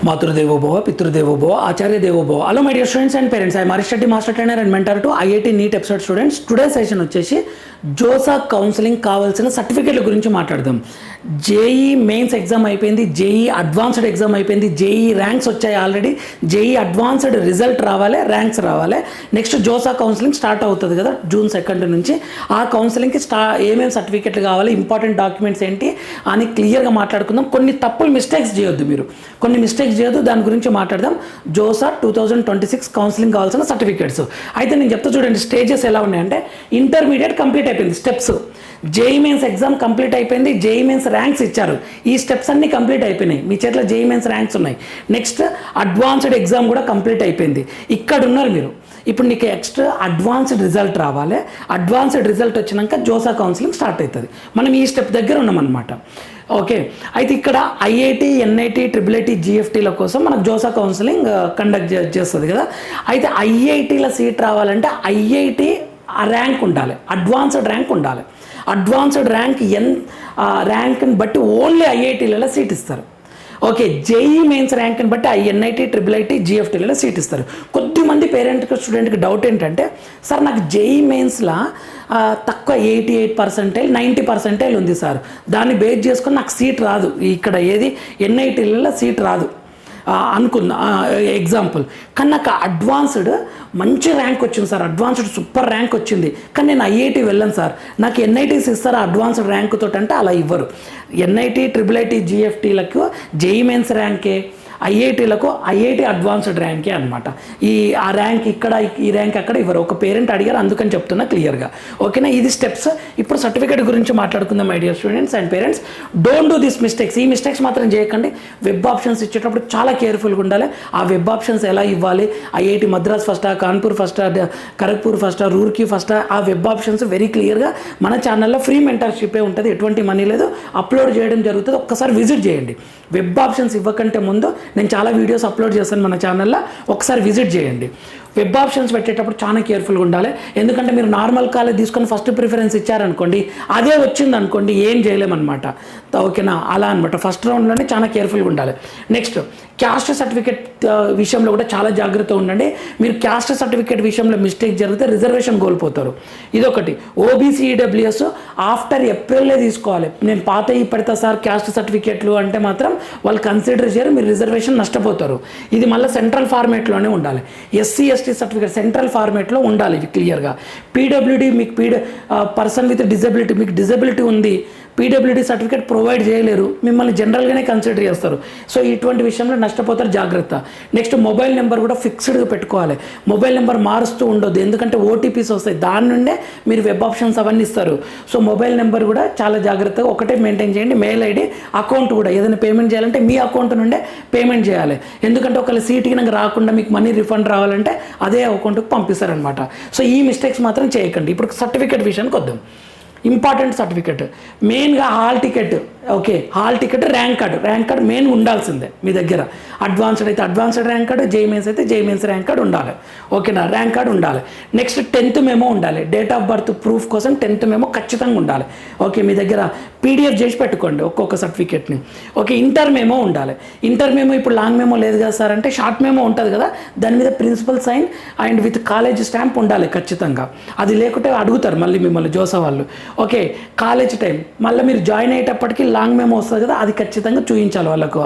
मातृदेवो भव पितृदेवो भव आचार्य देवो भव. Hello my dear students and parents, I am Harish Reddy, master trainer and mentor to IIT NEET episode students. Today session వచ్చేసి JoSAA counselling కావాల్సిన సర్టిఫికెట్ల గురించి మాట్లాడదాం. జేఈ మెయిన్స్ ఎగ్జామ్ అయిపోయింది, జేఈ అడ్వాన్స్డ్ ఎగ్జామ్ అయిపోయింది, జేఈ ర్యాంక్స్ వచ్చాయి already, JEE advanced result రావాలి, ranks రావాలి. నెక్స్ట్ జోసా కౌన్సిలింగ్ స్టార్ట్ అవుతుంది కదా జూన్ 2 నుంచి. ఆ కౌన్సిలింగ్కి ఏమేమి సర్టిఫికెట్లు కావాలి, ఇంపార్టెంట్ డాక్యుమెంట్స్ ఏంటి అని క్లియర్గా మాట్లాడుకుందాం. కొన్ని తప్పులు మిస్టేక్స్ చేయొద్దు, మీరు కొన్ని మిస్టేక్స్ చేయొద్దు, దాని గురించి మాట్లాడదాం. జోసా 2026 కౌన్సిలింగ్ కావాల్సిన సర్టిఫికేట్స్ అయితే నేను చెప్తా చూడండి. స్టేజెస్ ఎలా ఉన్నాయంటే ఇంటర్మీడియట్ కంప్లీట్ అయిపోయింది, steps. JEE mains exam complete అయిపోయింది, జేఈ మెయిన్స్ ర్యాంక్స్ ఇచ్చారు, ఈ స్టెప్స్ అన్నీ కంప్లీట్ అయిపోయినాయి, మీ చేతిలో జేఈ మెయిన్స్ ర్యాంక్స్ ఉన్నాయి. నెక్స్ట్ అడ్వాన్స్డ్ ఎగ్జామ్ కూడా కంప్లీట్ అయిపోయింది, ఇక్కడ ఉన్నారు మీరు. ఇప్పుడు నీకు ఎక్స్ట్రా అడ్వాన్స్డ్ రిజల్ట్ రావాలి, అడ్వాన్స్డ్ రిజల్ట్ వచ్చినాక జోసా కౌన్సిలింగ్ స్టార్ట్ అవుతుంది. మనం ఈ స్టెప్ దగ్గర ఉన్నామన్నమాట. ఓకే, అయితే ఇక్కడ ఐఐటి, ఎన్ఐటి, ట్రిపుల్ జిఎఫ్టీల కోసం మనకు జోసా కౌన్సిలింగ్ కండక్ట్ చేస్తుంది కదా. అయితే ఐఐటీలో సీట్ రావాలంటే ఐఐటి ర్యాంక్ ఉండాలి, అడ్వాన్స్డ్ ర్యాంక్ ఉండాలి. అడ్వాన్స్డ్ ర్యాంక్ ర్యాంక్ని బట్టి ఓన్లీ ఐఐటీలలో సీట్ ఇస్తారు. ఓకే, జేఈ మెయిన్స్ ర్యాంక్ని బట్టి ఎన్ఐటి, ట్రిపుల్ జిఎఫ్టీలలో సీట్ ఇస్తారు. కొద్దిమంది పేరెంట్కి స్టూడెంట్కి డౌట్ ఏంటంటే, సార్ నాకు జేఈ మెయిన్స్లో తక్కువ 88%, 90% ఉంది సార్, దాన్ని బేస్ చేసుకొని నాకు సీట్ రాదు, ఇక్కడ ఏది ఎన్ఐటీలలో సీట్ రాదు అనుకుందా ఎగ్జాంపుల్. కానీ నాకు అడ్వాన్స్డ్ మంచి ర్యాంక్ వచ్చింది సార్, అడ్వాన్స్డ్ సూపర్ ర్యాంక్ వచ్చింది, కానీ నేను ఐఐటి వెళ్ళను సార్, నాకు ఎన్ఐటీస్ ఇస్తారా అడ్వాన్స్డ్ ర్యాంక్ తోటి అంటే అలా ఇవ్వరు. ఎన్ఐటి, ట్రిపుల్ జిఎఫ్టీలకు జేఈ మెయిన్స్ ర్యాంకే, ఐఐటీలకు ఐఐటి అడ్వాన్స్డ్ ర్యాంకే అనమాట. ఆ ర్యాంక్ ఇక్కడ, ఈ ర్యాంక్ అక్కడ ఇవ్వరు. ఒక పేరెంట్ అడిగారు, అందుకని చెప్తున్నా క్లియర్గా. ఓకేనా, ఇది స్టెప్స్. ఇప్పుడు సర్టిఫికేట్ గురించి మాట్లాడుకుందాం my dear students and parents. Don't do this mistakes, ఈ మిస్టేక్స్ మాత్రం చేయకండి. వెబ్ ఆప్షన్స్ ఇచ్చేటప్పుడు చాలా కేర్ఫుల్గా ఉండాలి. ఆ వెబ్ ఆప్షన్స్ ఎలా ఇవ్వాలి, ఐఐటి మద్రాస్ ఫస్టా, కాన్పూర్ ఫస్టా, ఖరగ్పూర్ ఫస్టా, రూర్కీ ఫస్టా, ఆ వెబ్ ఆప్షన్స్ వెరీ క్లియర్గా మన ఛానల్లో ఫ్రీ మెంటర్షిప్పే ఉంటుంది, ఎటువంటి మనీ లేదు, అప్లోడ్ చేయడం జరుగుతుంది. ఒక్కసారి విజిట్ చేయండి. వెబ్ ఆప్షన్స్ ఇవ్వకంటే ముందు నేను చాలా వీడియోస్ అప్లోడ్ చేస్తాను మన ఛానల్లో, ఒకసారి విజిట్ చేయండి. వెబ్ ఆప్షన్స్ పెట్టేటప్పుడు చాలా కేర్ఫుల్గా ఉండాలి. ఎందుకంటే మీరు నార్మల్ కాలేజ్ తీసుకొని ఫస్ట్ ప్రిఫరెన్స్ ఇచ్చారనుకోండి, అదే వచ్చింది అనుకోండి, ఏం చేయలేమన్నమాట. ఓకేనా, అలా అనమాట. ఫస్ట్ రౌండ్లోనే చాలా కేర్ఫుల్గా ఉండాలి. నెక్స్ట్ క్యాస్ట్ సర్టిఫికేట్ విషయంలో కూడా చాలా జాగ్రత్తగా ఉండండి. మీరు క్యాస్ట్ సర్టిఫికేట్ విషయంలో మిస్టేక్ జరిగితే రిజర్వేషన్ కోల్పోతారు. ఇదొకటి. ఓబీసీ, ఈడబ్ల్యూఎస్ ఆఫ్టర్ ఏప్రిల్లే తీసుకోవాలి. నేను పాత పెడతా సార్ క్యాస్ట్ సర్టిఫికేట్లు అంటే మాత్రం వాళ్ళు కన్సిడర్ చేయరు, మీరు రిజర్వేషన్ నష్టపోతారు. ఇది మళ్ళీ సెంట్రల్ ఫార్మేట్లోనే ఉండాలి. ఎస్సీ, ఎస్టీ సర్టిఫికేట్ సెంట్రల్ ఫార్మేట్లో ఉండాలి ఇవి క్లియర్గా. పీడబ్ల్యూడీ, మీకు పర్సన్ విత్ డిజబిలిటీ, మీకు డిజబిలిటీ ఉంది, పీడబ్ల్యూడీ సర్టిఫికేట్ ప్రొవైడ్ చేయలేరు, మిమ్మల్ని జనరల్గానే కన్సిడర్ చేస్తారు. సో ఇటువంటి విషయంలో నష్టపోతారు, జాగ్రత్త. నెక్స్ట్ మొబైల్ నెంబర్ కూడా ఫిక్స్డ్గా పెట్టుకోవాలి. మొబైల్ నెంబర్ మారుస్తూ ఉండొద్దు, ఎందుకంటే ఓటీపీస్ వస్తాయి, దాని నుండే మీరు వెబ్ ఆప్షన్స్ అవన్నీ ఇస్తారు. సో మొబైల్ నెంబర్ కూడా చాలా జాగ్రత్తగా ఒకటే మెయింటైన్ చేయండి. మెయిల్ ఐడి, అకౌంట్ కూడా ఏదైనా పేమెంట్ చేయాలంటే మీ అకౌంట్ నుండే పేమెంట్ చేయాలి. ఎందుకంటే ఒకవేళ సీట్కి నాకు రాకుండా మీకు మనీ రిఫండ్ రావాలంటే అదే అకౌంట్కి పంపిస్తారనమాట. సో ఈ మిస్టేక్స్ మాత్రం చేయకండి. ఇప్పుడు సర్టిఫికేట్ విషయానికి వద్దాం. ఇంపార్టెంట్ సర్టిఫికెట్ మెయిన్గా hall ticket. Okay, hall ticket, rank card main ఉండాల్సిందే మీ దగ్గర. అడ్వాన్స్డ్ అయితే advanced rank card, JEE mains అయితే జేఈ మెయిన్స్ ర్యాంక్ కార్డు ఉండాలి. ఓకేనా, ర్యాంక్ కార్డు ఉండాలి. నెక్స్ట్ 10th మెమో ఉండాలి, డేట్ ఆఫ్ బర్త్ ప్రూఫ్ కోసం 10th మెమో ఖచ్చితంగా ఉండాలి. ఓకే, మీ దగ్గర పీడిఎఫ్ చేసి పెట్టుకోండి ఒక్కొక్క సర్టిఫికేట్ని. ఓకే, ఇంటర్ మెమో ఉండాలి. ఇంటర్ మెమో ఇప్పుడు లాంగ్ మెమో లేదు కదా సార్ అంటే షార్ట్ మెమో ఉంటుంది కదా, దాని మీద principal sign and with college stamp ఉండాలి ఖచ్చితంగా. అది లేకుంటే అడుగుతారు మళ్ళీ మిమ్మల్ని జోసా వాళ్ళు. ఓకే, కాలేజ్ టైం మళ్ళీ మీరు జాయిన్ అయ్యేటప్పటికి లాంగ్ మెమో వస్తుంది కదా, అది ఖచ్చితంగా చూపించాలి వాళ్ళకు.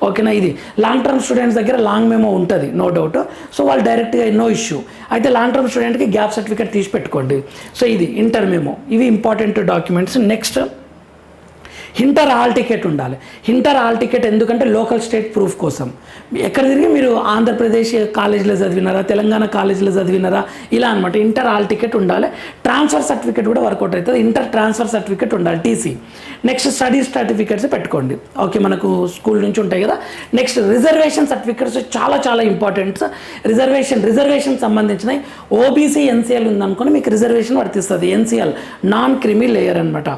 ఓకేనా, ఇది లాంగ్ టర్మ్ స్టూడెంట్స్ దగ్గర లాంగ్ మెమో ఉంటుంది నో డౌట్. సో వాళ్ళు డైరెక్ట్గా నో ఇష్యూ. అయితే లాంగ్ టర్మ్ స్టూడెంట్కి గ్యాప్ సర్టిఫికేట్ తీసి పెట్టుకోండి. సో ఇది ఇంటర్ మెమో, ఇవి important documents. Next inter hall ticket ఉండాలి. ఇంటర్ హాల్ టికెట్ ఎందుకంటే లోకల్ స్టేట్ ప్రూఫ్ కోసం. ఎక్కడ తిరిగి మీరు ఆంధ్రప్రదేశ్ కాలేజీలో చదివినారా, తెలంగాణ కాలేజీలో చదివినారా, ఇలా అనమాట. ఇంటర్ హాల్ టికెట్ ఉండాలి. ట్రాన్స్ఫర్ సర్టిఫికేట్ కూడా వర్కౌట్ అవుతుంది, ఇంటర్ ట్రాన్స్ఫర్ సర్టిఫికేట్ ఉండాలి, టీసీ. నెక్స్ట్ స్టడీ సర్టిఫికేట్స్ పెట్టుకోండి. ఓకే, మనకు స్కూల్ నుంచి ఉంటాయి కదా. నెక్స్ట్ రిజర్వేషన్ సర్టిఫికేట్స్ చాలా చాలా ఇంపార్టెంట్. రిజర్వేషన్ సంబంధించినవి ఓబీసీ, ఎన్సీఎల్ ఉందనుకోని మీకు రిజర్వేషన్ వర్తిస్తుంది. ఎన్సీఎల్ నాన్ క్రిమి లేయర్ అనమాట.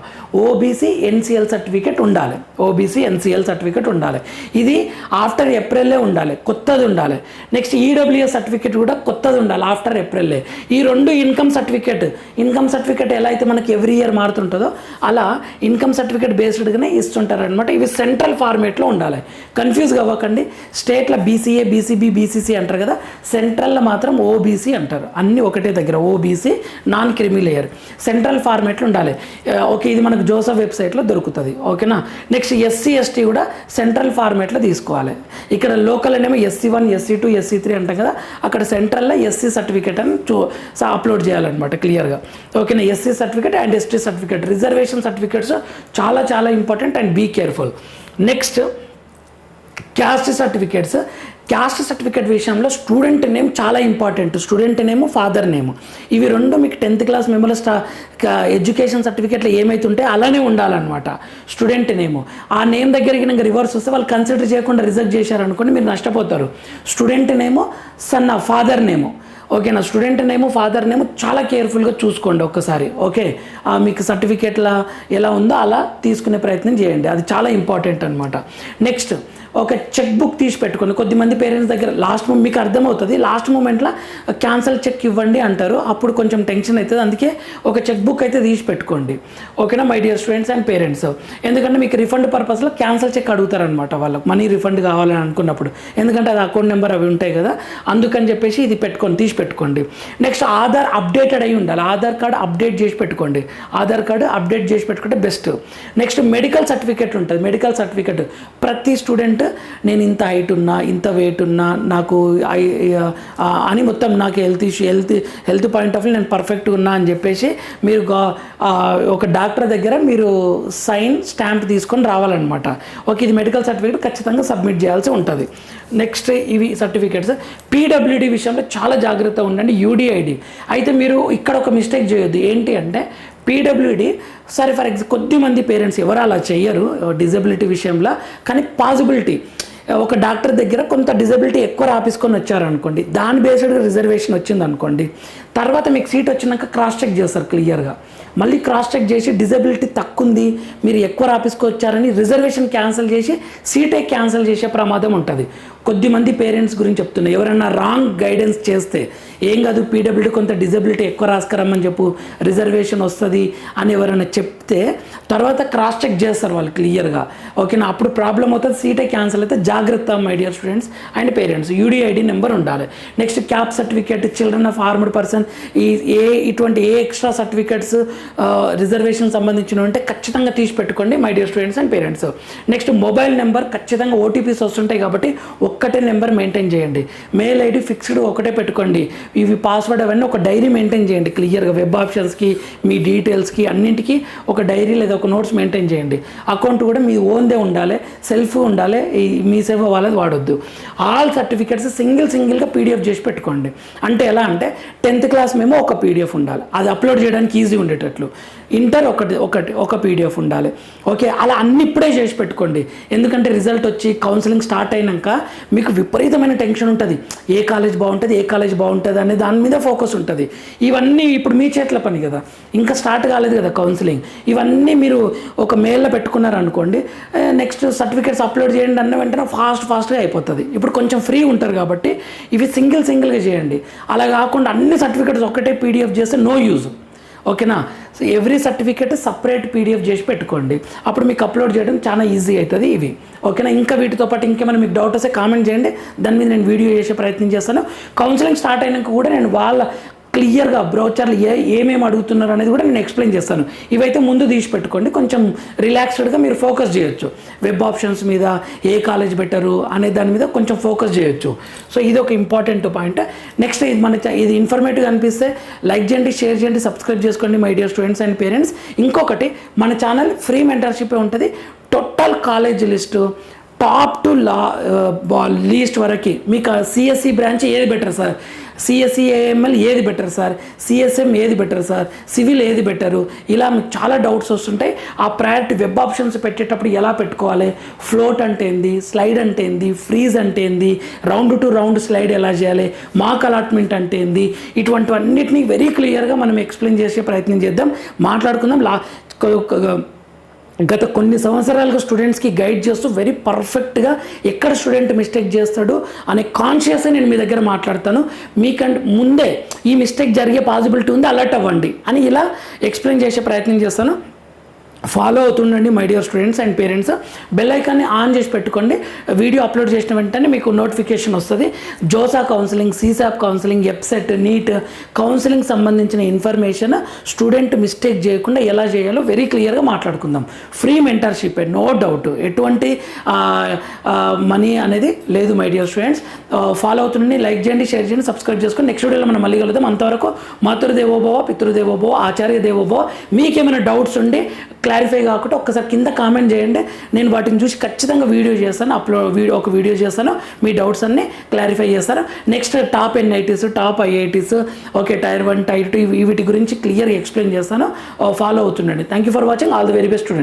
ఓబీసీ, ఎన్సీఎల్ సర్టిఫికేట్ ఉండాలి, ఓబీసీ ఎన్సీఎల్ సర్టిఫికేట్ ఉండాలి. ఇది ఆఫ్టర్ ఏప్రిల్లే ఉండాలి, కొత్తది ఉండాలి. నెక్స్ట్ ఈడబ్ల్యూఎస్ సర్టిఫికేట్ కూడా కొత్తది ఉండాలి ఆఫ్టర్ ఏప్రిల్లే. ఈ రెండు ఇన్కమ్ సర్టిఫికేట్ ఎలా అయితే మనకి ఎవ్రీ ఇయర్ మారుతుంటుందో అలా ఇన్కమ్ సర్టిఫికేట్ బేస్డ్గానే ఇస్తుంటారు అనమాట. ఇవి సెంట్రల్ ఫార్మేట్లో ఉండాలి. కన్ఫ్యూజ్ అవ్వకండి. స్టేట్లో బీసీఏ, బీసీబీ, బీసీసీ అంటారు కదా, సెంట్రల్లో మాత్రం ఓబీసీ అంటారు. అన్నీ ఒకటే దగ్గర, OBC non creamy layer central ఫార్మేట్లో ఉండాలి. ఓకే, ఇది మనకు జోసఫ్ వెబ్సైట్లో దొరుకుతుంది. ఓకేనా. నెక్స్ట్ ఎస్సీ ఎస్టీ కూడా సెంట్రల్ ఫార్మేట్లో తీసుకోవాలి. ఇక్కడ లోకల్ అనేమో SC1, SC2, SC3 అంటాం కదా, అక్కడ సెంట్రల్లో ఎస్సీ సర్టిఫికేట్ అని అప్లోడ్ చేయాలన్నమాట క్లియర్గా. ఓకేనా. SC certificate and ST certificate, reservation certificates చాలా చాలా important and be careful. Next caste certificate విషయంలో స్టూడెంట్ నేమ్ చాలా important. Student name, father name, ఇవి రెండు మీకు 10th క్లాస్ మెమోలో ఎడ్యుకేషన్ సర్టిఫికేట్లో ఏమైతుంటే అలానే ఉండాలన్నమాట. స్టూడెంట్ నేమ్, ఆ నేమ్ దగ్గరికి నాకు రివర్స్ వస్తే వాళ్ళు కన్సిడర్ చేయకుండా రిజెక్ట్ చేశారనుకోండి, మీరు నష్టపోతారు. Student name, father name. ఓకేనా. స్టూడెంట్ నేము, ఫాదర్ నేము చాలా కేర్ఫుల్గా చూసుకోండి ఒక్కసారి. ఓకే, మీకు సర్టిఫికేట్లా ఎలా ఉందో అలా తీసుకునే ప్రయత్నం చేయండి, అది చాలా ఇంపార్టెంట్ అనమాట. నెక్స్ట్ ఒక చెక్ బుక్ తీసి పెట్టుకోండి. కొద్దిమంది పేరెంట్స్ దగ్గర మీకు అర్థమవుతుంది, లాస్ట్ మూమెంట్లో క్యాన్సల్ చెక్ ఇవ్వండి అంటారు, అప్పుడు కొంచెం టెన్షన్ అవుతుంది. అందుకే ఒక చెక్ బుక్ అయితే తీసి పెట్టుకోండి. ఓకేనా my dear students and parents. ఎందుకంటే మీకు రిఫండ్ పర్పస్లో క్యాన్సల్ చెక్ అడుగుతారనమాట, వాళ్ళకి మనీ రిఫండ్ కావాలని అనుకున్నప్పుడు. ఎందుకంటే అది అకౌంట్ నెంబర్ అవి ఉంటాయి కదా, అందుకని చెప్పేసి ఇది తీసి పెట్టుకోండి. నెక్స్ట్ ఆధార్ అప్డేటెడ్ అయి ఉండాలి. ఆధార్ కార్డు అప్డేట్ చేసి పెట్టుకుంటే బెస్ట్. నెక్స్ట్ మెడికల్ సర్టిఫికేట్ ఉంటుంది. మెడికల్ సర్టిఫికేట్ ప్రతి స్టూడెంట్ నేను ఇంత హైట్ ఉన్నా, ఇంత వెయిట్ ఉన్నా, నాకు అని మొత్తం నాకు హెల్త్ పాయింట్ ఆఫ్ వ్యూ నేను పర్ఫెక్ట్గా ఉన్నా అని చెప్పేసి మీరు ఒక డాక్టర్ దగ్గర మీరు స్టాంప్ తీసుకొని రావాలన్నమాట. ఓకే, ఇది మెడికల్ సర్టిఫికేట్ ఖచ్చితంగా సబ్మిట్ చేయాల్సి ఉంటుంది. నెక్స్ట్ ఇవి సర్టిఫికేట్స్. పీడబ్ల్యూడి విషయంలో చాలా జాగ్రత్తగా ఉండండి. యూడిఐడి అయితే మీరు ఇక్కడ ఒక మిస్టేక్ చేయొద్దు. ఏంటి అంటే పీడబ్ల్యూడి, సరే ఫర్ కొద్దిమంది పేరెంట్స్ ఎవరు అలా చెయ్యరు డిజబిలిటీ విషయంలో, కానీ పాసిబిలిటీ ఒక డాక్టర్ దగ్గర కొంత డిజబిలిటీ ఎక్కువ రాపించుకొని వచ్చారనుకోండి, దాని బేస్డ్గా రిజర్వేషన్ వచ్చింది అనుకోండి, తర్వాత మీకు సీట్ వచ్చినాక క్రాస్ చెక్ చేస్తారు క్లియర్గా. మళ్ళీ క్రాస్ చెక్ చేసి డిజబిలిటీ తక్కువ ఉంది, మీరు ఎక్కువ రాపించుకొచ్చారని రిజర్వేషన్ క్యాన్సిల్ చేసి సీటే క్యాన్సిల్ చేసే ప్రమాదం ఉంటుంది. కొద్దిమంది పేరెంట్స్ గురించి చెప్తున్నాయి, ఎవరైనా రాంగ్ గైడెన్స్ చేస్తే ఏం కాదు పీడబ్ల్యూడీ కొంత డిజబిలిటీ ఎక్కువ రాసుకురమ్మని చెప్పు రిజర్వేషన్ వస్తుంది అని ఎవరైనా చెప్తే తర్వాత క్రాస్ చెక్ చేస్తారు వాళ్ళు క్లియర్గా. ఓకేనా, అప్పుడు ప్రాబ్లం అవుతుంది, సీటే క్యాన్సిల్ అయితే జాగ్రత్త my dear students and parents. UDID number ఉండాలి. Next cap certificate, children of armed person, ఇటువంటి ఎక్స్ట్రా సర్టిఫికేట్స్ రిజర్వేషన్ సంబంధించిన ఉంటే ఖచ్చితంగా తీసి పెట్టుకోండి my dear students and parents. Next mobile number, ఖచ్చితంగా ఓటీపీస్ వస్తుంటాయి కాబట్టి ఒక్కటే నెంబర్ మెయింటైన్ చేయండి. మెయిల్ ఐడి ఫిక్స్డ్ ఒకటే పెట్టుకోండి. ఇవి పాస్వర్డ్ అవన్నీ ఒక డైరీ మెయింటైన్ చేయండి క్లియర్గా. వెబ్ ఆప్షన్స్కి, మీ డీటెయిల్స్కి అన్నింటికి ఒక డైరీ లేదా ఒక నోట్స్ మెయింటైన్ చేయండి. అకౌంట్ కూడా మీ ఓన్దే ఉండాలి, సెల్ఫ్ ఉండాలి, మీ సేవ వాళ్ళది వాడొద్దు. ఆల్ సర్టిఫికేట్స్ సింగిల్గా పీడిఎఫ్ చేసి పెట్టుకోండి. అంటే ఎలా అంటే 10th క్లాస్ మేము ఒక పీడిఎఫ్ ఉండాలి, అది అప్లోడ్ చేయడానికి ఈజీ ఉండేటట్లు. ఇంటర్ ఒక పీడిఎఫ్ ఉండాలి. ఓకే, అలా అన్ని ఇప్పుడే చేసి పెట్టుకోండి. ఎందుకంటే రిజల్ట్ వచ్చి కౌన్సిలింగ్ స్టార్ట్ అయినాక మీకు విపరీతమైన టెన్షన్ ఉంటుంది, ఏ కాలేజ్ బాగుంటుంది అనే దాని మీద ఫోకస్ ఉంటుంది. ఇవన్నీ ఇప్పుడు మీ చేతుల పని కదా, ఇంకా స్టార్ట్ కాలేదు కదా కౌన్సిలింగ్. ఇవన్నీ మీరు ఒక మెయిల్లో పెట్టుకున్నారనుకోండి, నెక్స్ట్ సర్టిఫికేట్స్ అప్లోడ్ చేయండి అన్న వెంటనే ఫాస్ట్గా అయిపోతుంది. ఇప్పుడు కొంచెం ఫ్రీ ఉంటారు కాబట్టి ఇవి సింగిల్గా చేయండి. అలా కాకుండా అన్ని సర్టిఫికేట్స్ ఒక్కటే పీడిఎఫ్ చేస్తే నో యూజ్. ఓకేనా, so every certificate separate PDF చేసి పెట్టుకోండి, అప్పుడు మీకు అప్లోడ్ చేయడం చాలా ఈజీ అవుతుంది ఇవి. ఓకేనా, ఇంకా వీటితో పాటు ఇంకేమైనా మీకు డౌట్ వస్తే కామెంట్ చేయండి, దాని మీద నేను వీడియో చేసే ప్రయత్నం చేస్తాను. కౌన్సిలింగ్ స్టార్ట్ అయినాక కూడా నేను వాళ్ళ క్లియర్గా బ్రౌచర్లు ఏమేమి అడుగుతున్నారు అనేది కూడా నేను ఎక్స్ప్లెయిన్ చేస్తాను. ఇవైతే ముందు తీసి పెట్టుకోండి, కొంచెం రిలాక్స్డ్గా మీరు ఫోకస్ చేయొచ్చు. వెబ్ ఆప్షన్స్ మీద ఏ కాలేజ్ బెటరు అనే దాని మీద కొంచెం ఫోకస్ చేయొచ్చు. సో ఇది ఒక ఇంపార్టెంట్ పాయింట్. నెక్స్ట్ ఇది ఇన్ఫర్మేటివ్ అనిపిస్తే లైక్ చేయండి, షేర్ చేయండి, సబ్స్క్రైబ్ చేసుకోండి my dear students and parents. ఇంకొకటి, మన ఛానల్ ఫ్రీ మెంటర్షిప్ ఉంటుంది. Total college list top to least వరకు మీకు సిఎస్సి బ్రాంచ్ ఏది బెటర్ సార్, సిఎస్సి ఏఎంఎల్ ఏది బెటర్ సార్, సిఎస్ఎం ఏది బెటర్ సార్, సివిల్ ఏది బెటరు, ఇలా మీకు చాలా డౌట్స్ వస్తుంటాయి. ఆ ప్రయారిటీ వెబ్ ఆప్షన్స్ పెట్టేటప్పుడు ఎలా పెట్టుకోవాలి, ఫ్లోట్ అంటే ఏంది, స్లైడ్ అంటే ఏంది, ఫ్రీజ్ అంటే ఏంది, రౌండ్ టు రౌండ్ స్లైడ్ ఎలా చేయాలి, మార్క్ అలాట్మెంట్ అంటే ఏంది, ఇటువంటివన్నిటిని వెరీ క్లియర్గా మనం ఎక్స్ప్లెయిన్ చేసే ప్రయత్నం చేద్దాం, మాట్లాడుకుందాం. గత కొన్ని సంవత్సరాలుగా స్టూడెంట్స్కి గైడ్ చేస్తూ వెరీ పర్ఫెక్ట్గా ఎక్కడ స్టూడెంట్ మిస్టేక్ చేస్తాడు అనే కాన్షియస్గా నేను మీ దగ్గర మాట్లాడతాను. మీకంటే ముందే ఈ మిస్టేక్ జరిగే పాసిబిలిటీ ఉంది, అలర్ట్ అవ్వండి అని ఇలా ఎక్స్ప్లెయిన్ చేసే ప్రయత్నం చేస్తాను. ఫాలో అవుతుండండి my dear students and parents. Bell ఐకాన్ని ఆన్ చేసి పెట్టుకోండి. వీడియో అప్లోడ్ చేసిన వెంటనే మీకు నోటిఫికేషన్ వస్తుంది. జోసా కౌన్సిలింగ్, సీసాప్ కౌన్సిలింగ్, ఎప్సెట్, నీట్ కౌన్సిలింగ్ సంబంధించిన ఇన్ఫర్మేషన్ స్టూడెంట్ మిస్టేక్ చేయకుండా ఎలా చేయాలో వెరీ క్లియర్గా మాట్లాడుకుందాం. ఫ్రీ మెంటర్షిప్, నో డౌట్, ఎటువంటి మనీ అనేది లేదు మై డియర్ స్టూడెంట్స్. ఫాలో అవుతుండండి, లైక్ చేయండి, షేర్ చేయండి, సబ్స్క్రైబ్ చేసుకోండి. నెక్స్ట్ వీడియోలో మనం మళ్ళీ కలుద్దాం. అంతవరకు మాతృదేవోభవ, పితృదేవోభవ, ఆచార్య దేవోభవ. మీకేమైనా డౌట్స్ ఉండి క్లారిఫై కాకుండా ఒక్కసారి కింద కామెంట్ చేయండి. నేను వాటిని చూసి ఖచ్చితంగా వీడియో చేస్తాను, ఒక వీడియో చేస్తాను, మీ డౌట్స్ అన్నీ క్లారిఫై చేస్తాను. Next top NITs, top IITs, okay, tier 1, tier 2 వీటి గురించి క్లియర్గా ఎక్స్ప్లెయిన్ చేస్తాను. ఫాలో అవుతుండండి. Thank you for watching. All the very best students.